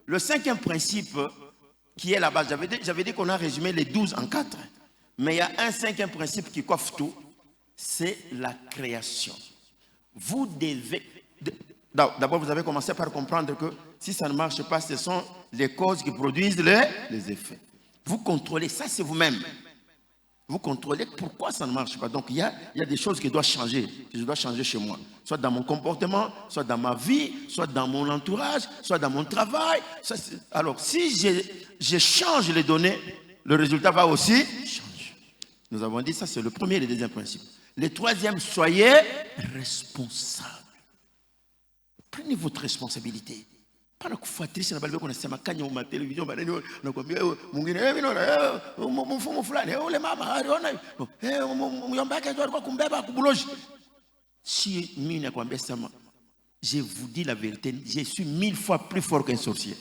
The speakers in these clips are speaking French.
Le cinquième principe qui est la base, j'avais dit qu'on a résumé les 12 en 4. Mais il y a un cinquième principe qui coiffe tout, c'est la création. Vous devez... D'abord, vous avez commencé par comprendre que si ça ne marche pas, ce sont les causes qui produisent les effets. Vous contrôlez, ça c'est vous-même. Vous contrôlez pourquoi ça ne marche pas. Donc il y a des choses qui doivent changer, que je dois changer chez moi. Soit dans mon comportement, soit dans ma vie, soit dans mon entourage, soit dans mon travail. Alors si je change les données, le résultat va aussi changer. Nous avons dit ça, c'est le premier et le deuxième principe. Le troisième, soyez responsables. Prenez votre responsabilité. Pas la kufuatilisha na balibeko nasema kanya uma television banani nakwambia mwingine mfumo fulani ule mama aliona mjomba yake ndio alikuwa kumbeba kubuloji. Si mimi nakwambia sema, je vous dis la vérité, je suis 1000 fois plus fort qu'un sorcier.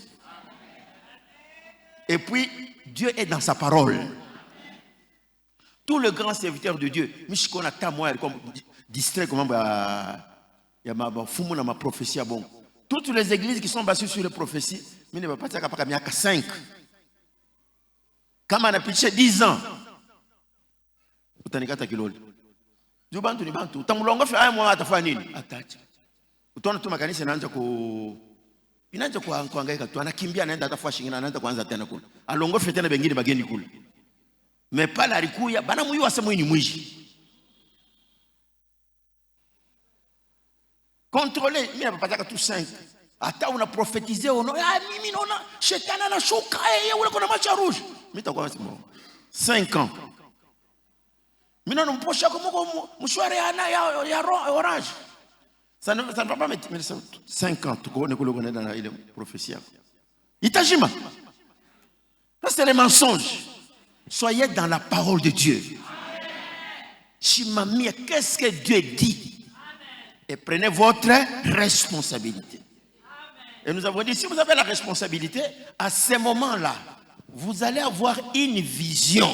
Et puis Dieu est dans sa parole. Tout le grand serviteur de Dieu, mishikona ta moi comme distrait comment il y a ma fumo na ma prophétie bon. Toutes les églises qui sont basées sur les prophéties, mais ne va pas dire qu'il y a 5. Quand on a pitché 10 ans, utanikata kiloli. Jubantu ni bantu. Tamulongo fait un mois atafa nini? Atacha. Utaona tu makanisa inaanza kuhangaika tu, anakimbia anaenda atafa shingina anaenda kuanza tena kule. Alongo fait tena bengine bageni kule. Mais pas la rikuya, bana muyu asemo ni mwishi. Contrôler, il n'y a pas tout 5. Attends, on a prophétisé, on a mimi non, Shétan a chouka, on a un match rouge. Mais t'as quoi, c'est bon. 5 ans. Mais non, on peut pas comme orange. Ça ne va pas mettre 5 ans, tu connais dans la prophétie. Il t'agima. Ça, c'est les mensonges. Soyez dans la parole de Dieu. Chimamia, qu'est-ce que Dieu dit? Et prenez votre responsabilité. Et nous avons dit, si vous avez la responsabilité, à ce moment-là, vous allez avoir une vision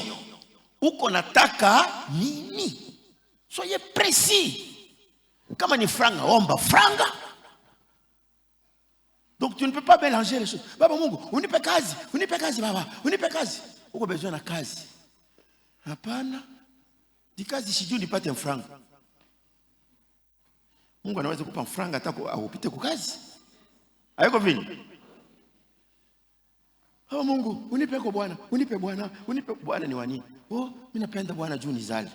où qu'on attaque à Nini. Soyez précis. Comme on franga, on va franga. Donc tu ne peux pas mélanger les choses. Baba Mungu, on n'est pas kazi, baba, on n'est pas kazi. On a besoin de kazi. Hapana. Di kazi shiju ni pate franga. Mungu anaweza kukupa franga hata upite kwa kazi. Haiko vile. Oh Mungu, unipe kwa Bwana, unipe Bwana ni wani? Oh, mimi napenda Bwana juu nizali.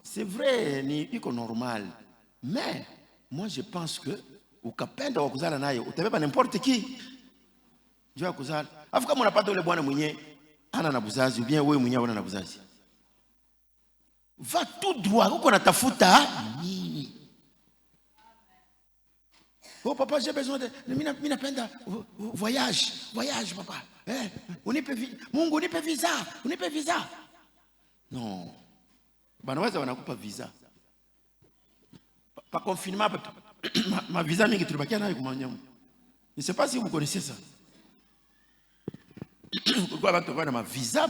C'est vrai, ni iko normal. Mais moi je pense que ukapenda wa kuzala naye utabeba n'importe qui. Juu ya kuzala. Afu kama unapata ule Bwana mwenye ana na buzazi, ou bien wewe mwenyewe una na buzazi. Va tout droit, uko natafuta nini? Oh papa, j'ai besoin de mina penda voyage papa. Mungu unipe visa. Non. Banaweza wanakupa visa. Pas confinement ma visa mingi tulibakia nayo kumanyamu. Je ne sais pas si vous connaissez ça. Pourquoi va trouver ma visa.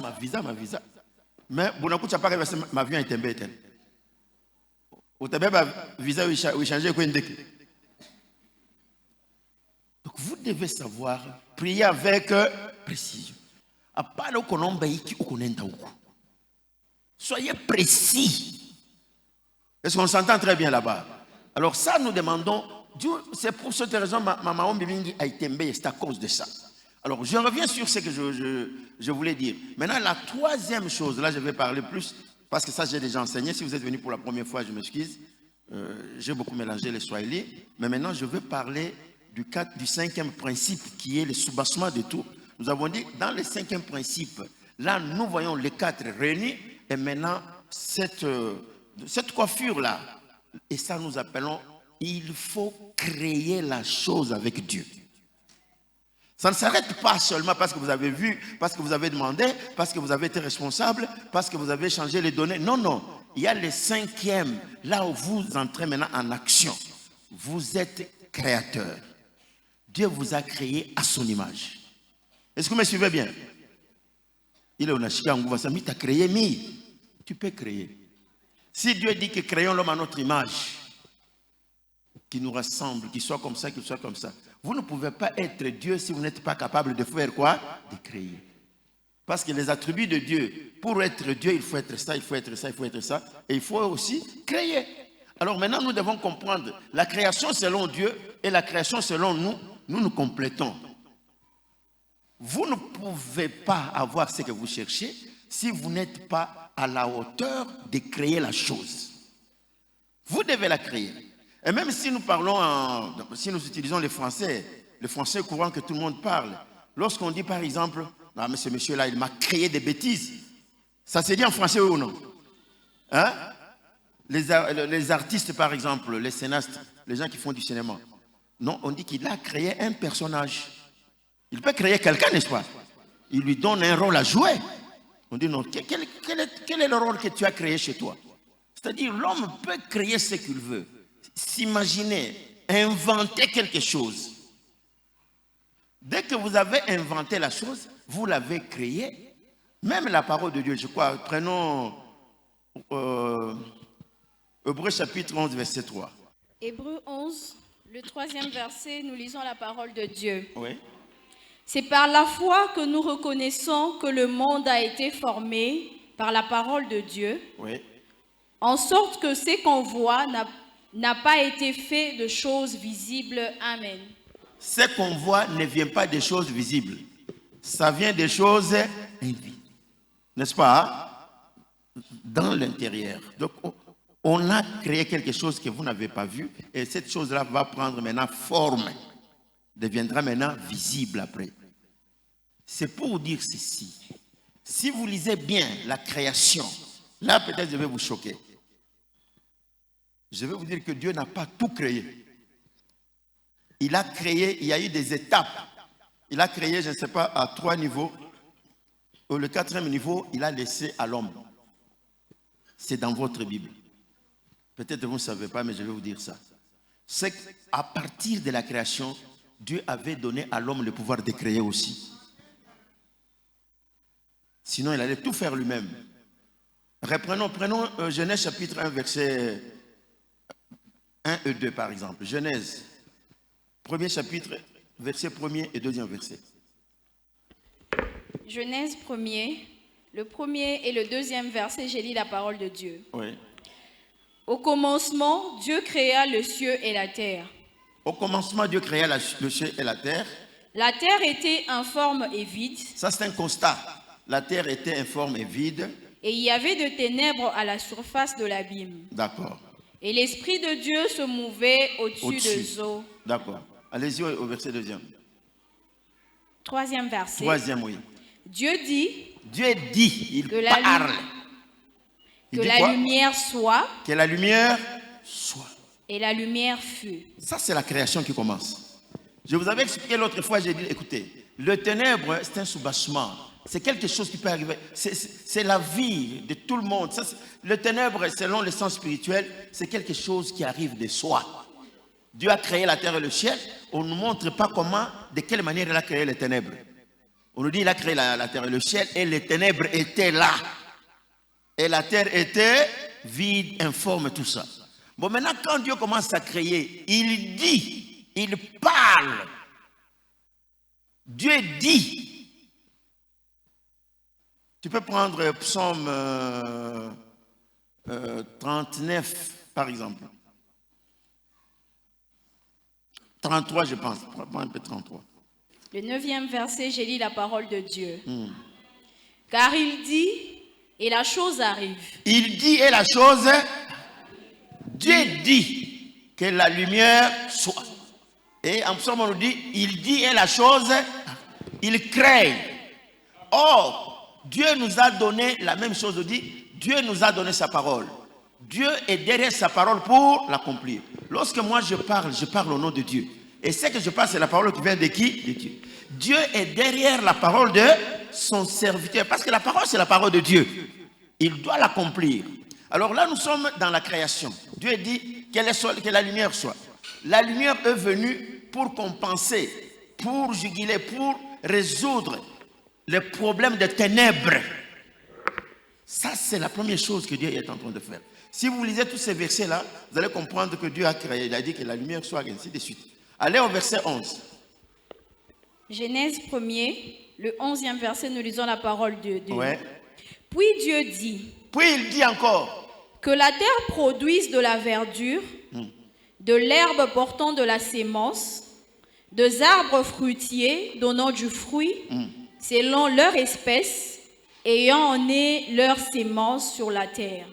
Mais bunakucha paka ma avion est tombé tel. Utabeba visa ou changer quoi ndeke. Donc vous devez savoir prier avec précision. Soyez précis. Est-ce qu'on s'entend très bien là-bas? Alors ça, nous demandons, c'est pour cette raison que ma mingi a été mbé, c'est à cause de ça. Alors je reviens sur ce que je voulais dire. Maintenant, la troisième chose, là je vais parler plus, parce que ça j'ai déjà enseigné. Si vous êtes venu pour la première fois, je m'excuse. J'ai beaucoup mélangé les swahili. Mais maintenant, je veux parler du cinquième principe qui est le soubassement de tout. Nous avons dit, dans le cinquième principe, là nous voyons les 4 réunis et maintenant cette coiffure-là. Et ça nous appelons, il faut créer la chose avec Dieu. Ça ne s'arrête pas seulement parce que vous avez vu, parce que vous avez demandé, parce que vous avez été responsable, parce que vous avez changé les données. Non. Il y a le cinquième, là où vous entrez maintenant en action. Vous êtes créateur. Dieu vous a créé à son image. Est-ce que vous me suivez bien? Il est au Nashika Ngouva Sami, tu as créé, mais tu peux créer. Si Dieu dit que créons l'homme à notre image, qui nous ressemble, qui soit comme ça, qu'il soit comme ça, Vous ne pouvez pas être Dieu si vous n'êtes pas capable de faire quoi? De créer. Parce que les attributs de Dieu, pour être Dieu, il faut être ça, il faut être ça, il faut être ça. Et il faut aussi créer. Alors maintenant, nous devons comprendre la création selon Dieu et la création selon nous, nous complétons. Vous ne pouvez pas avoir ce que vous cherchez si vous n'êtes pas à la hauteur de créer la chose. Vous devez la créer. Et même si nous parlons, si nous utilisons le français courant que tout le monde parle, lorsqu'on dit par exemple, ah, mais ce monsieur-là, il m'a créé des bêtises, ça se dit en français ou non? Hein? Les artistes, par exemple, les scénastes, les gens qui font du cinéma, non, on dit qu'il a créé un personnage. Il peut créer quelqu'un, n'est-ce pas? Il lui donne un rôle à jouer. On dit non, quel est le rôle que tu as créé chez toi? C'est-à-dire, l'homme peut créer ce qu'il veut, s'imaginer, inventer quelque chose. Dès que vous avez inventé la chose, vous l'avez créée. Même la parole de Dieu, je crois, prenons Hébreux chapitre 11, verset 3. Hébreux 11, le 3e verset, nous lisons la parole de Dieu. Oui. C'est par la foi que nous reconnaissons que le monde a été formé par la parole de Dieu, Oui. en sorte que ce qu'on voit n'a pas été fait de choses visibles. Amen. Ce qu'on voit ne vient pas des choses visibles. Ça vient des choses invisibles. N'est-ce pas? Dans l'intérieur. Donc, on a créé quelque chose que vous n'avez pas vu. Et cette chose-là va prendre maintenant forme. Deviendra maintenant visible après. C'est pour dire ceci. Si vous lisez bien la création, là peut-être je vais vous choquer. Je vais vous dire que Dieu n'a pas tout créé. Il a créé, il y a eu des étapes. Il a créé, je ne sais pas, à 3 niveaux. Au 4e niveau, il a laissé à l'homme. C'est dans votre Bible. Peut-être que vous ne savez pas, mais je vais vous dire ça. C'est qu'à partir de la création, Dieu avait donné à l'homme le pouvoir de créer aussi. Sinon, il allait tout faire lui-même. Prenons Genèse chapitre 1, verset 1 et 2 par exemple. Genèse, premier chapitre, verset 1er et 2e verset. Genèse 1er, le 1er et le 2e verset, j'ai lu la parole de Dieu. Oui. Au commencement, Dieu créa le ciel et la terre. Au commencement, Dieu créa le ciel et la terre. La terre était informe et vide. Ça, c'est un constat. La terre était informe et vide. Et il y avait de ténèbres à la surface de l'abîme. D'accord. Et l'Esprit de Dieu se mouvait au-dessus des eaux. D'accord. Allez-y au verset 2e. 3e verset. 3e, oui. Dieu dit. Dieu dit, il parle. Que la lumière soit. Que la lumière soit. Et la lumière fut. Ça, c'est la création qui commence. Je vous avais expliqué l'autre fois, j'ai dit, écoutez, le ténèbre, c'est un soubassement. C'est quelque chose qui peut arriver. C'est la vie de tout le monde. Ça, le ténèbre, selon le sens spirituel, c'est quelque chose qui arrive de soi. Dieu a créé la terre et le ciel. On ne nous montre pas comment, de quelle manière il a créé les ténèbres. On nous dit qu'il a créé la terre et le ciel et les ténèbres étaient là. Et la terre était vide, informe, tout ça. Bon, maintenant, quand Dieu commence à créer, il dit, il parle. Dieu dit. Tu peux prendre Psaume 39, par exemple. 33, je pense. Prends un peu 33. Le 9e verset, j'ai lu la parole de Dieu. Car il dit, et la chose arrive. Il dit, et la chose... Dieu dit que la lumière soit. Et en psaume, on nous dit, il dit et la chose, il crée. Or, Dieu nous a donné la même chose. On dit, Dieu nous a donné sa parole. Dieu est derrière sa parole pour l'accomplir. Lorsque moi je parle au nom de Dieu. Et ce que je parle, c'est la parole qui vient de qui? De Dieu. Dieu est derrière la parole de son serviteur. Parce que la parole, c'est la parole de Dieu. Il doit l'accomplir. Alors là, nous sommes dans la création. Dieu dit que la lumière soit. La lumière est venue pour compenser, pour juguler, pour résoudre les problèmes de ténèbres. Ça, c'est la première chose que Dieu est en train de faire. Si vous lisez tous ces versets-là, vous allez comprendre que Dieu a créé. Il a dit que la lumière soit, ainsi de suite. Allez au verset 11. Genèse 1er, le 11e verset, nous lisons la parole de Dieu. Ouais. Puis Dieu dit Puis il dit encore, que la terre produise de la verdure, de l'herbe portant de la sémence, des arbres fruitiers donnant du fruit, selon leur espèce, ayant né leur sémence sur la terre.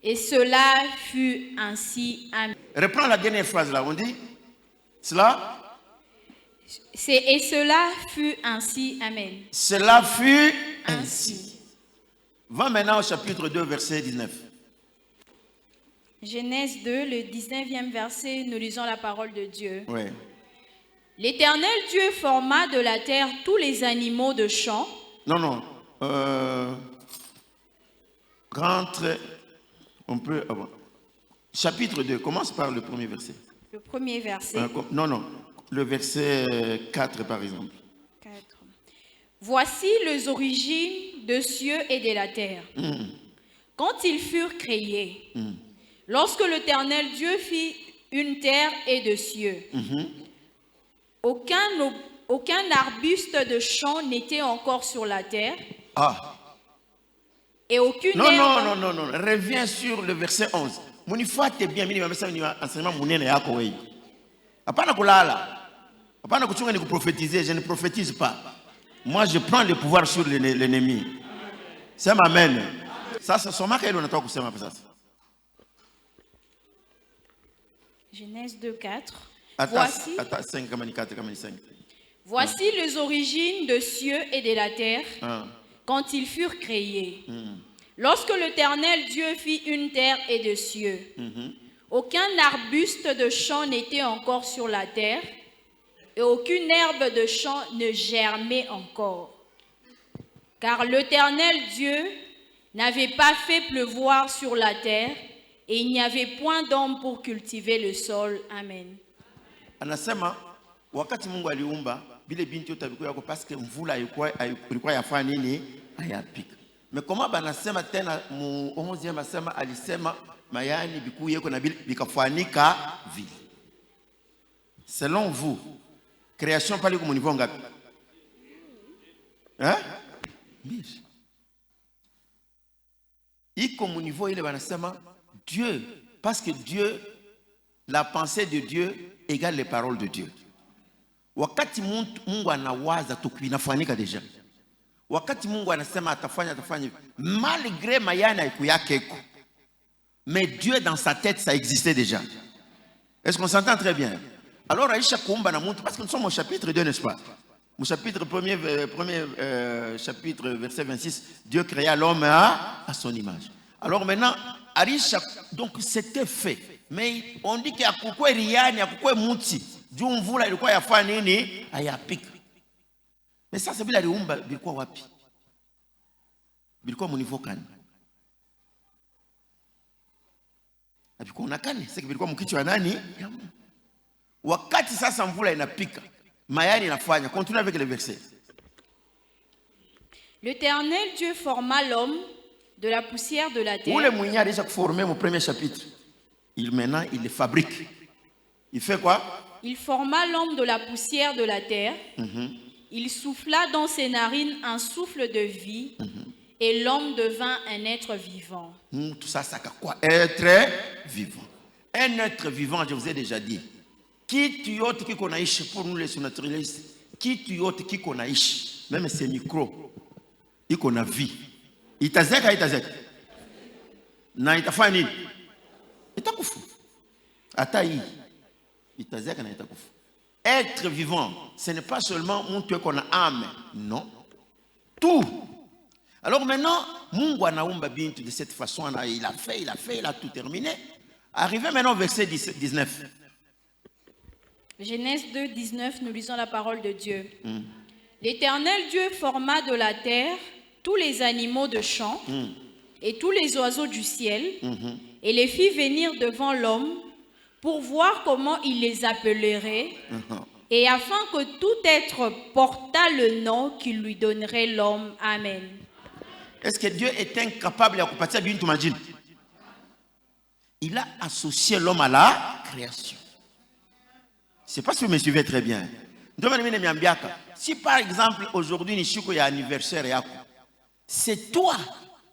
Et cela fut ainsi. Amen. reprends la dernière phrase là, on dit, cela Et cela fut ainsi. Amen. Cela fut ainsi. Va maintenant au chapitre 2, verset 19. Genèse 2, le 19e verset, nous lisons la parole de Dieu. Oui. L'Éternel Dieu forma de la terre tous les animaux de champ. Non. Grand trait. On peut avoir. Chapitre 2, commence par le premier verset. Le premier verset. Non. Le verset 4, par exemple. 4. Voici les origines des cieux et de la terre. Quand ils furent créés, lorsque l'Éternel Dieu fit une terre et des cieux, aucun arbuste de champ n'était encore sur la terre. Et aucune herbe... Non. Reviens sur le verset 11. Munifa te bien mini mamesa ni enseignement munene yako wewe. Hapana kulala. Hapana kuchunga ni kuprophétiser, je ne prophétise pas. Moi je prends le pouvoir sur l'ennemi. Sema amen. Sasa soma kailo natoka kusema hapa sasa. Genèse 2, 4. Voici les origines des cieux et de la terre quand ils furent créés. Lorsque l'Éternel Dieu fit une terre et des cieux, aucun arbuste de champ n'était encore sur la terre et aucune herbe de champ ne germait encore. Car l'Éternel Dieu n'avait pas fait pleuvoir sur la terre et il n'y avait point d'homme pour cultiver le sol. Amen. Anasema wakati Mungu aliumba bile binti yote biko yako parce que mvula ilikuwa yafanya nini hayapika. Mais comment banasema tena mu 11e asema alisema mayani biku yeko na bikafanika vile. Selon vous, création pali ko niveau ngapi? Hein? Biche. Iko mu niveau ile banasema Dieu, parce que Dieu, la pensée de Dieu égale les paroles de Dieu. Wakati Mungu anawaza tukinafanyika deja. Wakati Mungu anasema atafanya, malgré mayana haikuyake iko. Mais Dieu dans sa tête ça existait déjà. Est-ce qu'on s'entend très bien? Alors Aïcha kuumba na muntu, parce que nous sommes au chapitre 2, n'est-ce pas? Au chapitre 1er chapitre verset 26, Dieu créa l'homme à son image. Alors maintenant Arisha, donc c'était fait. Mais on dit qu'il y a kukwe riani, il y a kukwe muti. Dieu mvula ilikuwa yafanya nini? Hayapika. Mais ça c'est bila liumba bilikuwa wapi? Bilikuwa mu niveau kani? Bilikuwa unakani? C'est que bilikuwa mkichwa nani? Wakati sasa mvula inapika, mayani inafanya. Continue avec le verset. L'Éternel Dieu forma l'homme de la poussière de la terre. Où le mouillard a déjà formé mon premier chapitre. Maintenant, il le fabrique. Il fait quoi? Il forma l'homme de la poussière de la terre. Il souffla dans ses narines un souffle de vie. Et l'homme devint un être vivant. Tout ça, ça quoi? Être vivant. Un être vivant, je vous ai déjà dit. Qui tu yote qui connaît pour nous les surnaturalistes? Qui tu yote qui connaît? Même ces micros, il connaît vie. Itazeka. Na itafanya nini? Itakufu. Ata hii. Itazeka na itakufu. Être vivant, ce n'est pas seulement un truc qu'on a âme. Non. Tout. Alors maintenant, Mungu anaumba bintu de cette façon. Il a tout terminé. Arrivé maintenant au verset 19. Genèse 2, 19, nous lisons la parole de Dieu. L'Éternel Dieu forma de la terre tous les animaux de champ et tous les oiseaux du ciel et les fit venir devant l'homme pour voir comment il les appellerait et afin que tout être portât le nom qu'il lui donnerait l'homme. Amen. Est-ce que Dieu est incapable de partir d'une imagine? Il a associé l'homme à la création. Je ne sais pas si vous me suivez très bien. Si par exemple, aujourd'hui, Nishiko, il y a anniversaire, c'est toi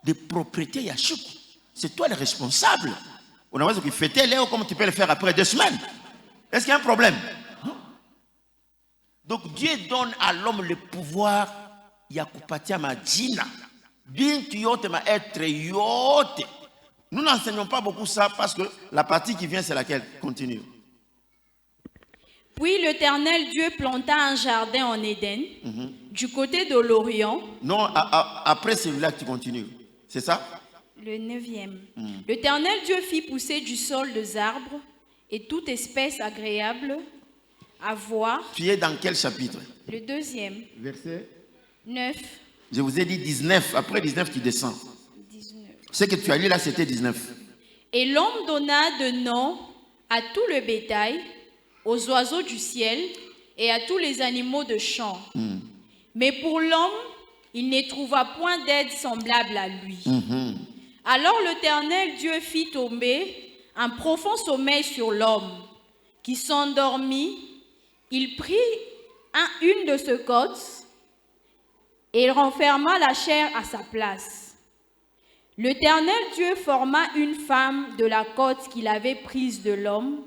de propriété Yashiko. C'est toi le responsable. On a dit fêter Léo comme tu peux le faire après 2 semaines. Est-ce qu'il y a un problème? Donc Dieu donne à l'homme le pouvoir Yakupatia Majina. Bintu yote ma être yote. Nous n'enseignons pas beaucoup ça parce que la partie qui vient c'est laquelle? Continue. Puis l'Éternel Dieu planta un jardin en Éden, du côté de l'Orient. Non, après celui-là tu continues. C'est ça? Le 9e. L'Éternel Dieu fit pousser du sol des arbres et toute espèce agréable à voir. Tu es dans quel chapitre? Le 2e. Verset 9. Je vous ai dit 19. Après 19, tu descends. 19. Ce que tu as lu là, c'était 19. Et l'homme donna de nom à tout le bétail, aux oiseaux du ciel et à tous les animaux de champ. Mais pour l'homme, il ne trouva point d'aide semblable à lui. Alors l'Éternel Dieu fit tomber un profond sommeil sur l'homme, qui s'endormit. Il prit une de ses côtes et il renferma la chair à sa place. L'Éternel Dieu forma une femme de la côte qu'il avait prise de l'homme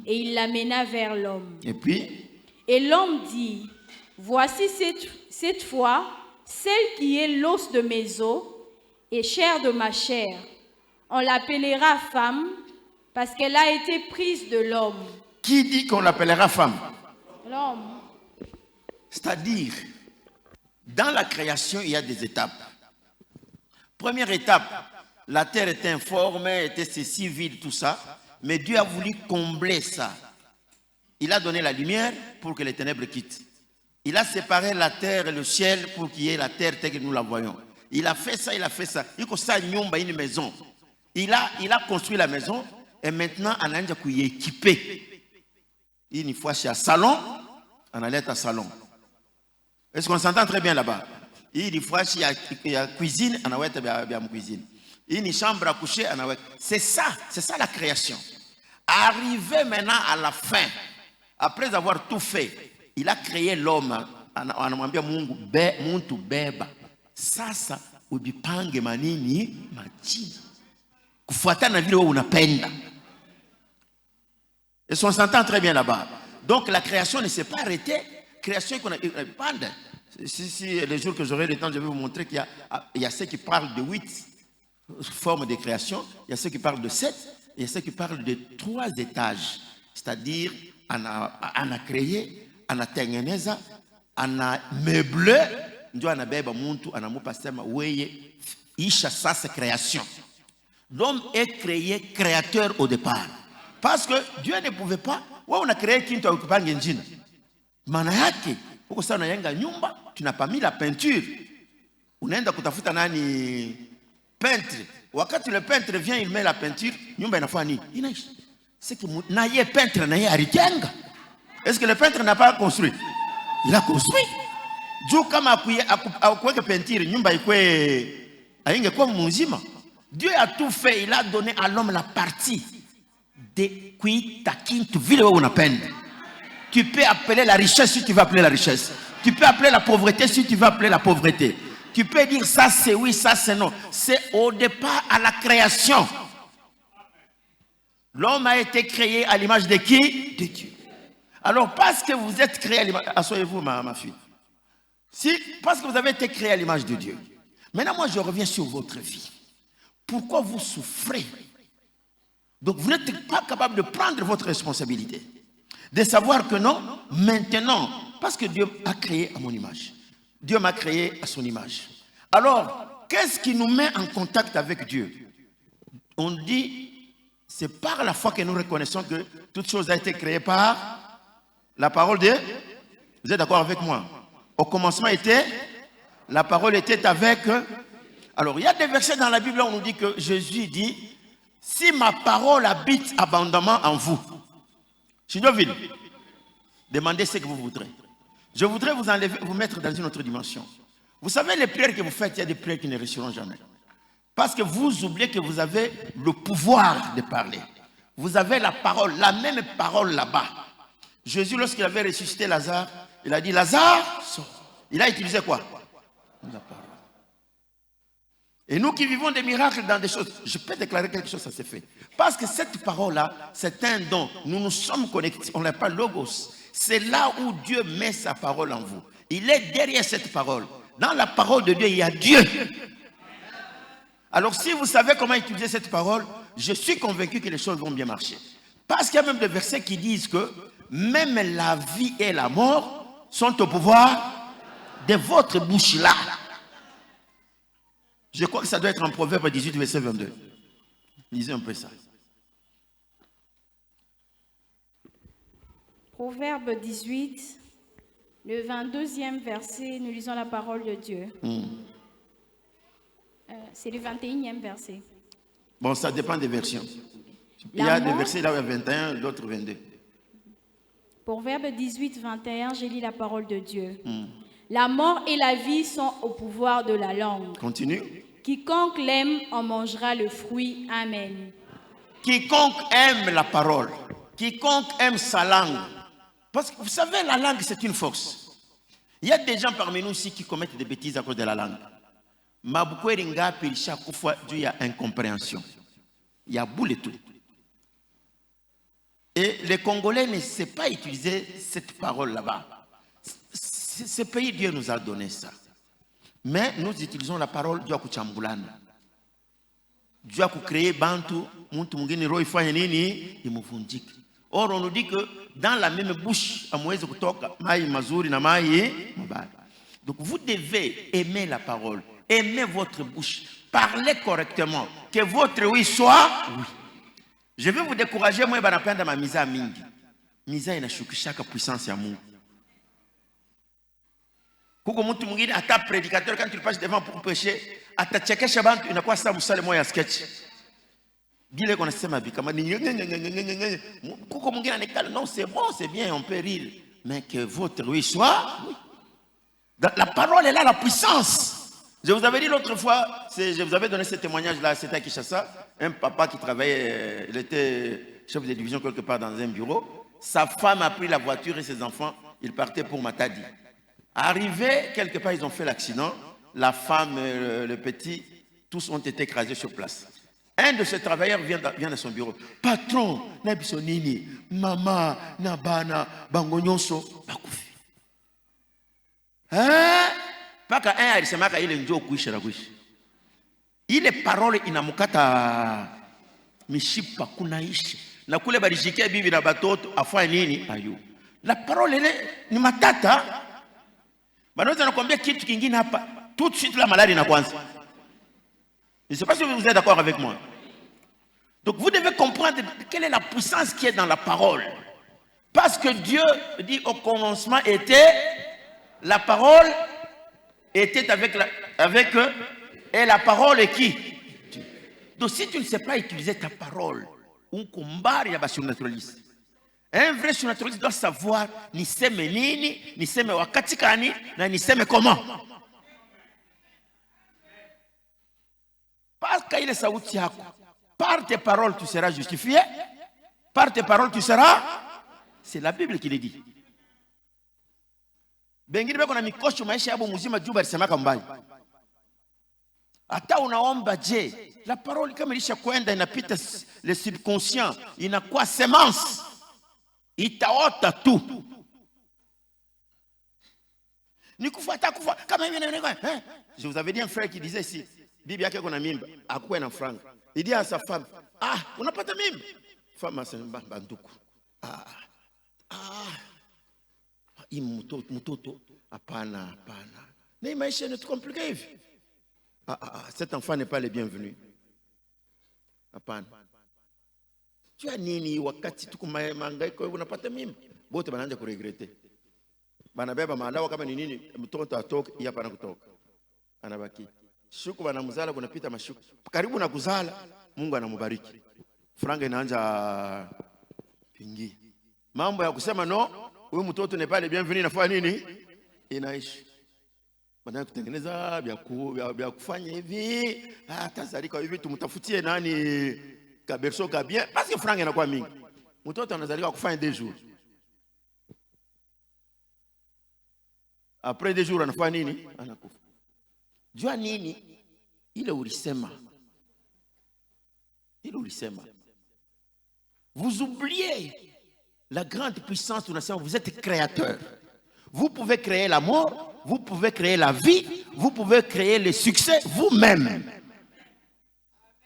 et il l'amena vers l'homme. Et puis? Et l'homme dit, voici cette fois, celle qui est l'os de mes os et chair de ma chair. On l'appellera femme parce qu'elle a été prise de l'homme. Qui dit qu'on l'appellera femme? L'homme. C'est-à-dire, dans la création, il y a des étapes. Première étape, la terre était informe, était si vide, tout ça. Mais Dieu a voulu combler ça. Il a donné la lumière pour que les ténèbres quittent. Il a séparé la terre et le ciel pour qu'il y ait la terre telle que nous la voyons. Il a fait ça, il a fait ça. Il a une maison. Il a construit la maison et maintenant, on a équipé. Une fois chez un salon, on allait à salon. Est-ce qu'on s'entend très bien là-bas? Une fois chez la cuisine, on allait à la cuisine. Une chambre à coucher, on allait. C'est ça la création. Arrivé maintenant à la fin, après avoir tout fait, il a créé l'homme. Anamwambia Mungu muntu beba. Sasa ujipange manini majina. Kufuatana na vile wewe unapenda. Et on s'entend très bien là-bas. Donc la création ne s'est pas arrêtée. Création qu'on a pendant. Si les jours que j'aurai le temps, je vais vous montrer qu'il y a ceux qui parlent de 8 formes de création, il y a ceux qui parlent de 7, il y a ceux qui parlent de 3 étages. C'est-à-dire, on a créé, on a tengeneza, on a meublé, on a beba muntu, on a mupasema, weye, isha sasa création. L'homme est créé créateur au départ. Parce que Dieu ne pouvait pas, on a créé kintu à occupant njina. Maana yake, huko sana yenga nyumba, tu n'as pas mis la peinture. Unaenda kutafuta nani peintre. Wakati le peintre vient, il met la peinture, nyumba inafanya nini? Inaisha. C'est que naye peintre naye alijenga. Est-ce que le peintre n'a pas construit? Il a construit. Dieu kama akuweke peinture, nyumba ikwe ainge kwa mzima. Dieu a tout fait, il a donné à l'homme la partie de kuita kintu vile wewe unapenda. Tu peux appeler la richesse si tu veux appeler la richesse. Tu peux appeler la pauvreté si tu veux appeler la pauvreté. Tu peux dire ça c'est oui, ça c'est non. C'est au départ à la création. L'homme a été créé à l'image de qui? De Dieu. Alors parce que vous êtes créé à l'image... Asseyez-vous ma fille. Parce que vous avez été créé à l'image de Dieu. Maintenant moi je reviens sur votre vie. Pourquoi vous souffrez? Donc vous n'êtes pas capable de prendre votre responsabilité. De savoir que non, maintenant, parce que Dieu a créé à mon image. Dieu m'a créé à son image. Alors, qu'est-ce qui nous met en contact avec Dieu? On dit, c'est par la foi que nous reconnaissons que toute chose a été créée par la parole de... Vous êtes d'accord avec moi? Au commencement était, la parole était avec... Alors, il y a des versets dans la Bible où on nous dit que Jésus dit, si ma parole habite abondamment en vous, Chidoville, demandez ce que vous voudrez. Je voudrais vous enlever, vous mettre dans une autre dimension. Vous savez, les prières que vous faites, il y a des prières qui ne réussiront jamais. Parce que vous oubliez que vous avez le pouvoir de parler. Vous avez la parole, la même parole là-bas. Jésus, lorsqu'il avait ressuscité Lazare, Il a dit Lazare, sort. Il a utilisé quoi? La parole. Et nous qui vivons des miracles dans des choses, je peux déclarer quelque chose, ça s'est fait. Parce que cette parole-là, c'est un don. Nous nous sommes connectés, on n'a pas logos. C'est là où Dieu met sa parole en vous. Il est derrière cette parole. Dans la parole de Dieu, il y a Dieu. Alors si vous savez comment utiliser cette parole, je suis convaincu que les choses vont bien marcher. Parce qu'il y a même des versets qui disent que même la vie et la mort sont au pouvoir de votre bouche-là. Je crois que ça doit être en Proverbe 18, verset 22. Lisez un peu ça. Proverbe 18, le 22e verset, nous lisons la parole de Dieu. C'est le 21e verset. Bon, ça dépend des versions. Il y a des versets là où il y a 21, d'autres 22. Proverbe 18, 21, j'ai lu la parole de Dieu. La mort et la vie sont au pouvoir de la langue. Continue. Quiconque l'aime en mangera le fruit. Amen. Quiconque aime la parole, quiconque aime sa langue. Parce que vous savez, la langue, c'est une force. Il y a des gens parmi nous aussi qui commettent des bêtises à cause de la langue. Chaque fois, il y a incompréhension. Il y a boule et tout. Et les Congolais ne savent pas utiliser cette parole là-bas. Ce pays, Dieu nous a donné ça. Mais nous utilisons la parole Dieu a kuchambulana. Dieu a créé Bantu, muntu mwingine roho ifanye nini imuvunjike. Or on nous dit que dans la même bouche amweze kutoka mai mazuri na mai mabaya. Donc vous devez aimer la parole, aimer votre bouche, parler correctement, que votre oui soit oui. Je vais vous décourager, moi banapenda ma miza mingi. Miza inashukishaka puissance ya Mungu. Kuko mtu mwingine hata prédicateur quand il passe devant pour prêcher atachekesha bantu inakuwa saa msale moya sketch. Bile qu'on sema bi kama ni kuko mwingine anekala non c'est bon c'est bien on peut rire mais que votre oui soit oui. La parole est là la puissance. Je vous avais dit l'autre fois, je vous avais donné ce témoignage là, c'était à Kinshasa, un papa qui travaillait, il était chef de division quelque part dans un bureau, sa femme a pris la voiture et ses enfants, ils partaient pour Matadi. Arrivé quelque part, ils ont fait l'accident. La femme, le petit, tous ont été écrasés sur place. Un de ces travailleurs vient de son bureau. Patron, Nabisonini, Mama, Nabana, Bangonyonso, Bakoufi. Hein? Paka un alisemaka ile njoo kuisha na kuisha. Ile parole inamukata mishipa kunaishi. Na kule balishikia bibi na batoto afanye nini? Ayu. La parole ni matata. Banaweza nakwambia kitu kingine hapa tout de suite la maladie na kwanza. Je ne sais pas si vous êtes d'accord avec moi. Donc vous devez comprendre quelle est la puissance qui est dans la parole. Parce que Dieu dit au commencement était la parole était avec et la parole est qui? Donc si tu ne sais pas utiliser ta parole, un combat il y a surnaturaliste. Un vrai surnaturaliste doit savoir ni seme nini, ni seme wakati kani, na ni seme comment. Parce qu'il est sauti yako. Par tes paroles tu seras justifié. Par tes paroles tu seras. C'est la Bible qui le dit. Bengine beko na mikosho maisha yabo muzima juba alisemaka mbaya. Hata unaomba je, la parole kama ilisha kwenda inapita le subconscient, inakuwa semence. Itaota tu. Nikufuata kufa kama hivi na je vous avais dit un frère qui disait si bibi yake kuna mimba, akuwe na franga. Il dit à sa femme, "Ah, unapata mimba?" Femme asemba banduku. Mtoto hapana. Mais maisha ni compliqué hivi. Cet enfant n'est pas le bienvenu. Hapana. Tu as nini wakati tuko mangaiko unapata mimba? Bote banaanza kuregrete. Banabeba madawa kama ni nini mtoto atoke hapa na kutoka. Anabaki. Shuku banamzala kunapita mashuku. Karibu na kuzala Mungu anamubariki. Franga inaanza pingi. Mambo ya kusema no, huyu mtoto n'est pas le bienvenu inafanya nini? Inaishi. Bana kutengeneza vya kufanya hivi, tazalika hivi tumtafutie nani kaberso ka bien parce que franga inakuwa mingi. Mtoto anazalika kufanya 2 jours. Après 2 jours, anafanya nini? Anakufa. Jua nini? Ile ulisema. Ile ulisema. Vous oubliez la grande puissance de nation. Vous êtes créateur. Vous pouvez créer la mort, vous pouvez créer la vie, vous pouvez créer le succès vous-même.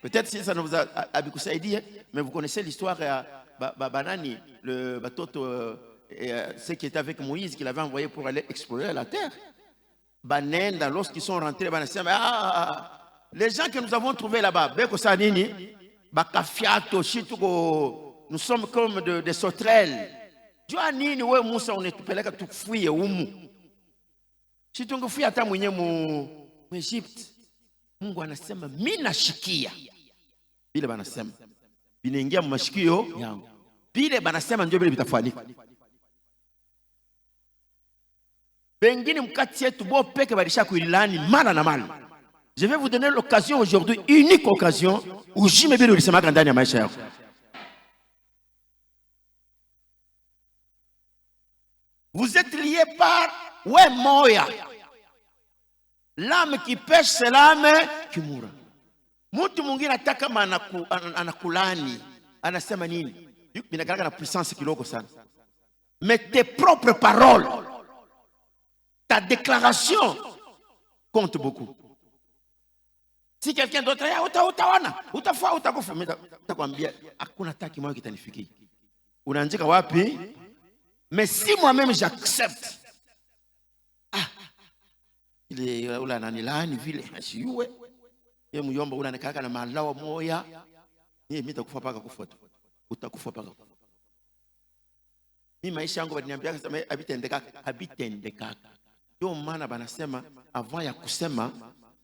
Peut-être si ça ne vous a dit, mais vous connaissez l'histoire de Banani, le batoto, ceux qui étaient avec Moïse, qu'il avait envoyé pour aller explorer la terre. Banenda, lorsqu'ils sont rentrés, les gens que nous avons trouvés là-bas, nous sommes comme des sauterelles. Jua nini we Musa unetupeleka tufuie humu? Si tungefuia hata mwenye mu Egypt. Mungu anasema mimi nashikia. Bile banasema binaingia mu mashikio yangu. Bile banasema ndio bile bitafanyika. Bengine mkati yetu bo peke balisha kuilani mala na mala. Je vais vous donner l'occasion aujourd'hui, unique occasion où jamais bile ulisema ndani ya maisha yako. Vous êtes liés par moya. L'âme qui pêche, c'est l'âme qui mourra. Mtu mwingine ataka anakulani, anasema nini? Binagaraka na puissance kiloko sana. Mais tes propres paroles, ta déclaration compte beaucoup. Si quelqu'un d'autre utaona, utakufa, utakwambia hakuna hata kimoja kitanifikia. Unaandika wapi? Mais si moi-même j'accepte, il est là nanilani vile asiwe, yeye muyomba ula nakaka na malawa moya, yeye mitakufa paka kufa tu, utakufa paka. Mimi maisha yangu baliniambia kama habitendeka. Ndio maana banasema avant ya kusema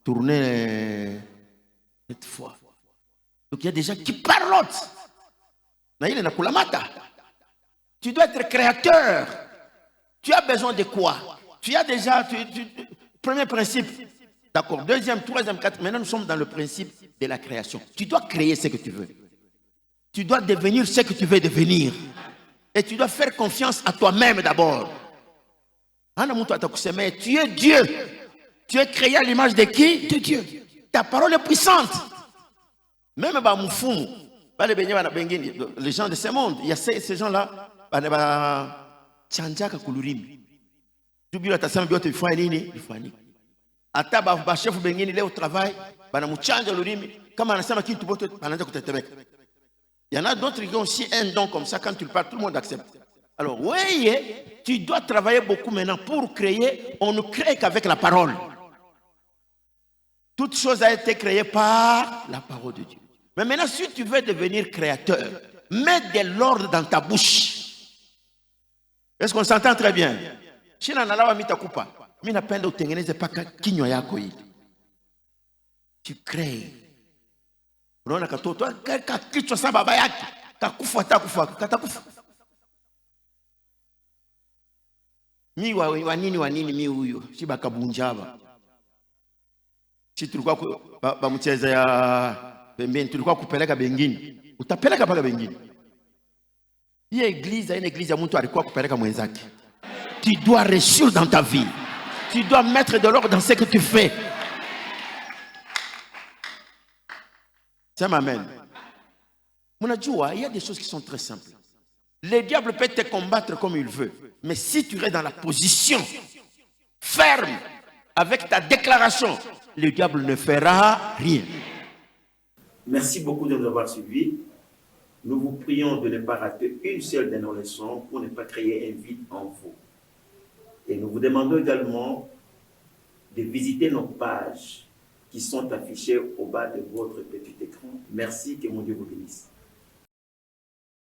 tourner cette fois. Donc il y a des gens qui parlent. Na ile nakulamata. Tu dois être créateur. Tu as besoin de quoi? Tu as déjà... premier principe. D'accord. Deuxième, troisième, quatrième. Maintenant, nous sommes dans le principe de la création. Tu dois créer ce que tu veux. Tu dois devenir ce que tu veux devenir. Et tu dois faire confiance à toi-même d'abord. Tu es Dieu. Tu es créé à l'image de qui? De Dieu. Ta parole est puissante. Même les gens de ce monde, il y a ces gens-là. Chanjaka kulurimi. Tubira tasema biote bifanya nini? Bifanyika. Hata ba chef bengine leo travail, bana mchanja lurimi, kama anasema kitu bote anaanza kutetemeka. Il y en a d'autres qui ont aussi un don comme ça, quand tu le parles, tout le monde accepte. Alors, oui, tu dois travailler beaucoup maintenant pour créer. On ne crée qu'avec la parole. Toute chose a été créée par la parole de Dieu. Mais maintenant, si tu veux devenir créateur, mets de l'ordre dans ta bouche. Est-ce qu'on s'entend très bien? Si na nalawa mitakupa, mimi napenda utengeneze paka kinywa yako hili. Tu crées. Unaona katoto kichwa sa baba yake kakufa katakufa. Mi wa nini mi huyo? Si bakabunjaba. Si tulikuwa ba mcheza ya pembeni, tulikuwa kupeleka bengine. Utapeleka paka bengine. Il église, une église à mtu alikuwa kupeleka mwenzake. Tu dois réussir dans ta vie. Tu dois mettre de l'ordre dans ce que tu fais. Ça m'amène. Il y a des choses qui sont très simples. Le diable peut te combattre comme il veut. Mais si tu restes dans la position ferme, avec ta déclaration, le diable ne fera rien. Merci beaucoup de nous avoir suivis. Nous vous prions de ne pas rater une seule de nos leçons pour ne pas créer un vide en vous. Et nous vous demandons également de visiter nos pages qui sont affichées au bas de votre petit écran. Merci, que mon Dieu vous bénisse.